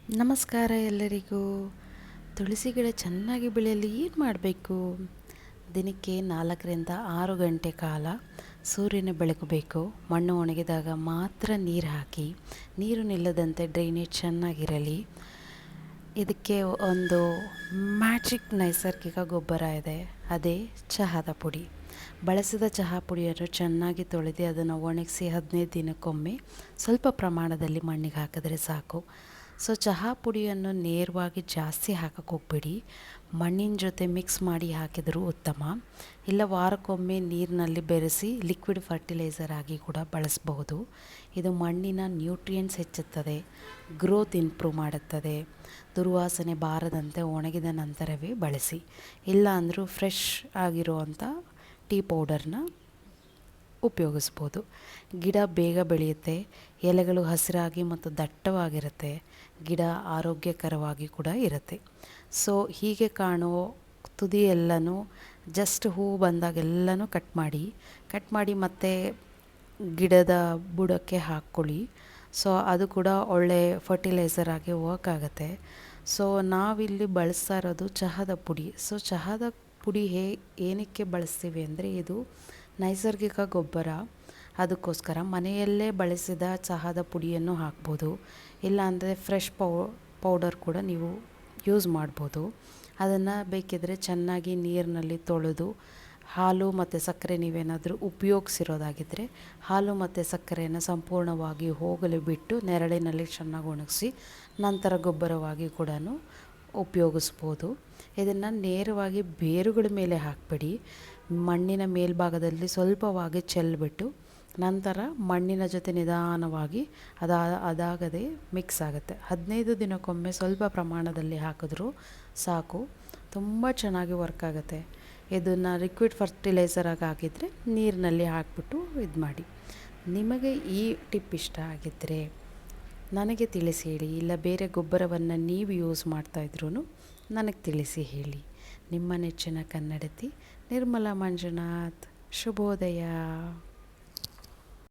ನಮಸ್ಕಾರ ಎಲ್ಲರಿಗೂ. ತುಳಸಿ ಗಿಡ ಚೆನ್ನಾಗಿ ಬೆಳೆಯಲು ಏನು ಮಾಡಬೇಕು? ದಿನಕ್ಕೆ 4 ರಿಂದ 6 ಗಂಟೆ ಕಾಲ ಸೂರ್ಯನ ಬೆಳಕು ಬೇಕು. ಮಣ್ಣು ಒಣಗಿದಾಗ ಮಾತ್ರ ನೀರು ಹಾಕಿ, ನೀರು ನಿಲ್ಲದಂತೆ ಡ್ರೈನೇಜ್ ಚೆನ್ನಾಗಿರಲಿ. ಇದಕ್ಕೆ ಒಂದು ಮ್ಯಾಜಿಕ್ ನೈಸರ್ಗಿಕ ಗೊಬ್ಬರ ಇದೆ, ಅದೇ ಚಹಾದ ಪುಡಿ. ಬಳಸಿದ ಚಹಾ ಪುಡಿಯನ್ನು ಚೆನ್ನಾಗಿ ತೊಳೆದು ಅದನ್ನು ಒಣಗಿಸಿ 15 ದಿನಕ್ಕೊಮ್ಮೆ ಸ್ವಲ್ಪ ಪ್ರಮಾಣದಲ್ಲಿ ಮಣ್ಣಿಗೆ ಹಾಕಿದ್ರೆ ಸಾಕು. ಸೊ ಚಹಾ ಪುಡಿಯನ್ನು ನೇರವಾಗಿ ಜಾಸ್ತಿ ಹಾಕಕ್ಕೆ ಹೋಗ್ಬೇಡಿ, ಮಣ್ಣಿನ ಜೊತೆ ಮಿಕ್ಸ್ ಮಾಡಿ ಹಾಕಿದರೂ ಉತ್ತಮ. ಇಲ್ಲ ವಾರಕ್ಕೊಮ್ಮೆ ನೀರಿನಲ್ಲಿ ಬೆರೆಸಿ ಲಿಕ್ವಿಡ್ ಫರ್ಟಿಲೈಸರ್ ಆಗಿ ಕೂಡ ಬಳಸಬಹುದು. ಇದು ಮಣ್ಣಿನ ನ್ಯೂಟ್ರಿಯೆಂಟ್ಸ್ ಹೆಚ್ಚುತ್ತದೆ, ಗ್ರೋತ್ ಇಂಪ್ರೂವ್ ಮಾಡುತ್ತದೆ. ದುರ್ವಾಸನೆ ಬಾರದಂತೆ ಒಣಗಿದ ನಂತರವೇ ಬಳಸಿ. ಇಲ್ಲ ಅಂದರೂ ಫ್ರೆಶ್ ಆಗಿರುವಂಥ ಟೀ ಪೌಡರ್ನ ಉಪಯೋಗಿಸ್ಬೋದು. ಗಿಡ ಬೇಗ ಬೆಳೆಯುತ್ತೆ, ಎಲೆಗಳು ಹಸಿರಾಗಿ ಮತ್ತು ದಟ್ಟವಾಗಿರುತ್ತೆ, ಗಿಡ ಆರೋಗ್ಯಕರವಾಗಿ ಕೂಡ ಇರುತ್ತೆ. ಸೊ ಹೀಗೆ ಕಾಣೋ ತುದಿ ಎಲ್ಲನೂ ಜಸ್ಟ್ ಹೂವು ಬಂದಾಗೆಲ್ಲನೂ ಕಟ್ ಮಾಡಿ ಮತ್ತೆ ಗಿಡದ ಬುಡಕ್ಕೆ ಹಾಕ್ಕೊಳ್ಳಿ. ಸೊ ಅದು ಕೂಡ ಒಳ್ಳೆ ಫರ್ಟಿಲೈಸರ್ ಆಗಿ ವರ್ಕ್ ಆಗುತ್ತೆ. ಸೊ ನಾವಿಲ್ಲಿ ಬಳಸ್ತಾ ಇರೋದು ಚಹಾದ ಪುಡಿ. ಸೊ ಚಹಾದ ಪುಡಿ ಏನಕ್ಕೆ ಬಳಸ್ತೀವಿ ಅಂದರೆ, ಇದು ನೈಸರ್ಗಿಕ ಗೊಬ್ಬರ. ಅದಕ್ಕೋಸ್ಕರ ಮನೆಯಲ್ಲೇ ಬಳಸಿದ ಚಹಾದ ಪುಡಿಯನ್ನು ಹಾಕ್ಬೋದು. ಇಲ್ಲಾಂದರೆ ಫ್ರೆಶ್ ಪೌಡರ್ ಕೂಡ ನೀವು ಯೂಸ್ ಮಾಡ್ಬೋದು. ಅದನ್ನು ಬೇಕಿದ್ದರೆ ಚೆನ್ನಾಗಿ ನೀರಿನಲ್ಲಿ ತೊಳೆದು ಹಾಲು ಮತ್ತು ಸಕ್ಕರೆ, ನೀವೇನಾದರೂ ಉಪಯೋಗಿಸಿರೋದಾಗಿದ್ದರೆ ಹಾಲು ಮತ್ತು ಸಕ್ಕರೆಯನ್ನು ಸಂಪೂರ್ಣವಾಗಿ ಹೋಗಲು ಬಿಟ್ಟು ನೆರಳಿನಲ್ಲಿ ಚೆನ್ನಾಗಿ ಒಣಗಿಸಿ ನಂತರ ಗೊಬ್ಬರವಾಗಿ ಕೂಡ ಉಪಯೋಗಿಸ್ಬೋದು. ಇದನ್ನು ನೇರವಾಗಿ ಬೇರುಗಳ ಮೇಲೆ ಹಾಕಬೇಡಿ, ಮಣ್ಣಿನ ಮೇಲ್ಭಾಗದಲ್ಲಿ ಸ್ವಲ್ಪವಾಗಿ ಚೆಲ್ಲಿಬಿಟ್ಟು ನಂತರ ಮಣ್ಣಿನ ಜೊತೆ ನಿಧಾನವಾಗಿ ಅದಾಗದೆ ಮಿಕ್ಸ್ ಆಗುತ್ತೆ. 15 ದಿನಕ್ಕೊಮ್ಮೆ ಸ್ವಲ್ಪ ಪ್ರಮಾಣದಲ್ಲಿ ಹಾಕಿದ್ರೂ ಸಾಕು, ತುಂಬ ಚೆನ್ನಾಗಿ ವರ್ಕ್ ಆಗುತ್ತೆ. ಇದನ್ನು ಲಿಕ್ವಿಡ್ ಫರ್ಟಿಲೈಸರ್ ಆಗಿ ಹಾಕಿದರೆ ನೀರಿನಲ್ಲಿ ಹಾಕಿಬಿಟ್ಟು ಇದು ಮಾಡಿ. ನಿಮಗೆ ಈ ಟಿಪ್ ಇಷ್ಟ ಆಗಿದ್ದರೆ ನನಗೆ ತಿಳಿಸಿ ಹೇಳಿ. ಇಲ್ಲ ಬೇರೆ ಗೊಬ್ಬರವನ್ನು ನೀವು ಯೂಸ್ ಮಾಡ್ತಾಯಿದ್ರೂ ನನಗೆ ತಿಳಿಸಿ ಹೇಳಿ. ನಿಮ್ಮ ನೆಚ್ಚಿನ ಕನ್ನಡತಿ ನಿರ್ಮಲಾ ಮಂಜುನಾಥ್. ಶುಭೋದಯ.